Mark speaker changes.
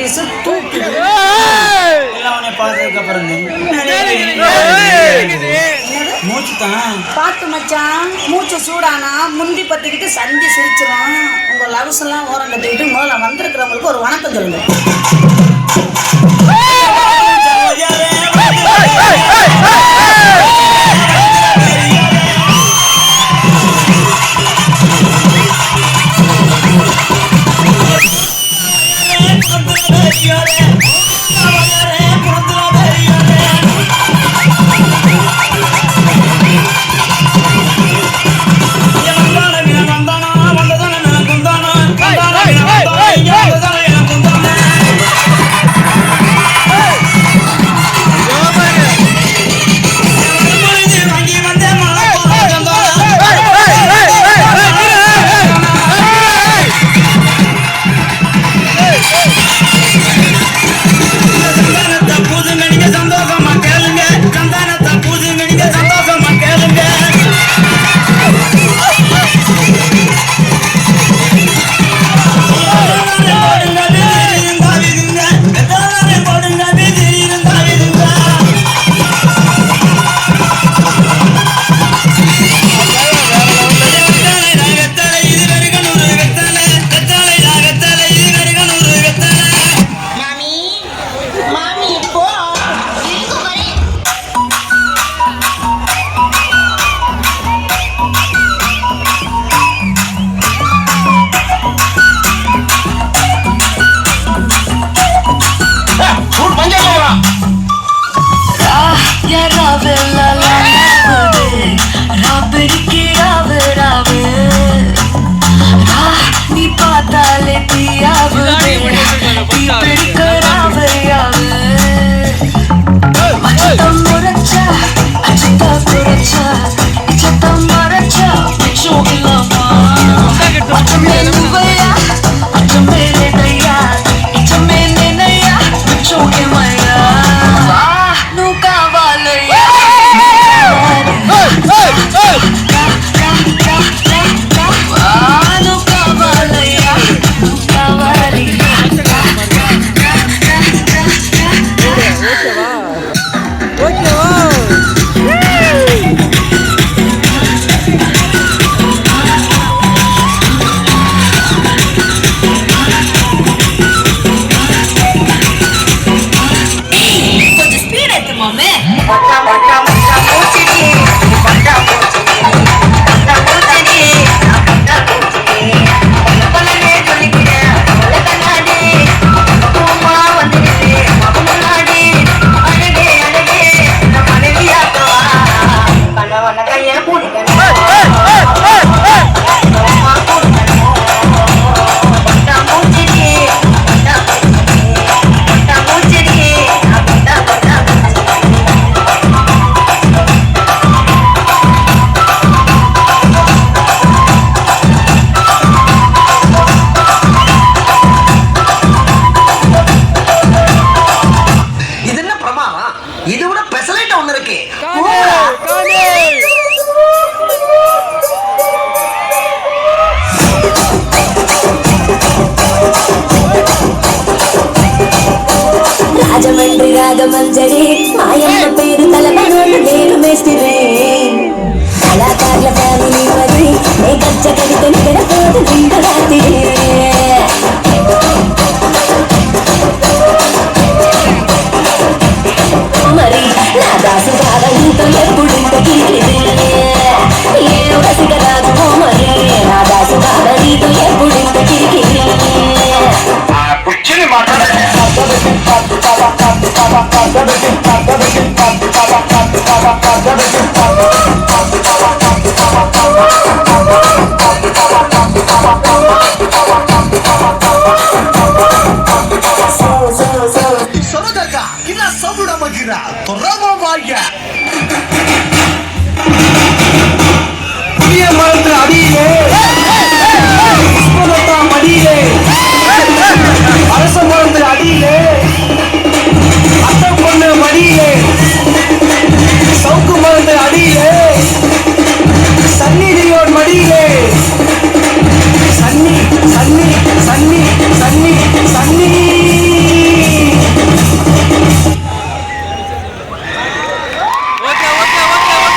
Speaker 1: Piece தூக்கி
Speaker 2: பார்த்ததுக்கு அப்புறம் மூச்சு தான்
Speaker 1: பார்த்து மச்சான். மூச்சு சூடானா முந்தி பத்திக்கிட்டு சந்தி சிரிச்சிடும். உங்க லவ்ஸ் எல்லாம் ஓரம் கட்டிக்கிட்டு முதல்ல வந்திருக்கிறவங்களுக்கு ஒரு வணக்கம் சொல்லுங்க.
Speaker 3: మంజరి మాయమ్మ పేరు తలపనోడు నేను మేస్తిరే కళాకారుల ఫ్యామిలీ మరి ఏ గచ్చ కడితే నిగడపోదు నిండు రాత్రి మరి నా దాసు బాగా ఇంతో ఎప్పుడింత కిరికిరే ఏ రసిక రాజు మరి నా దాసు బాగా నీతో ఎప్పుడింత కిరికిరే
Speaker 4: కూర్చుని మాట్లాడే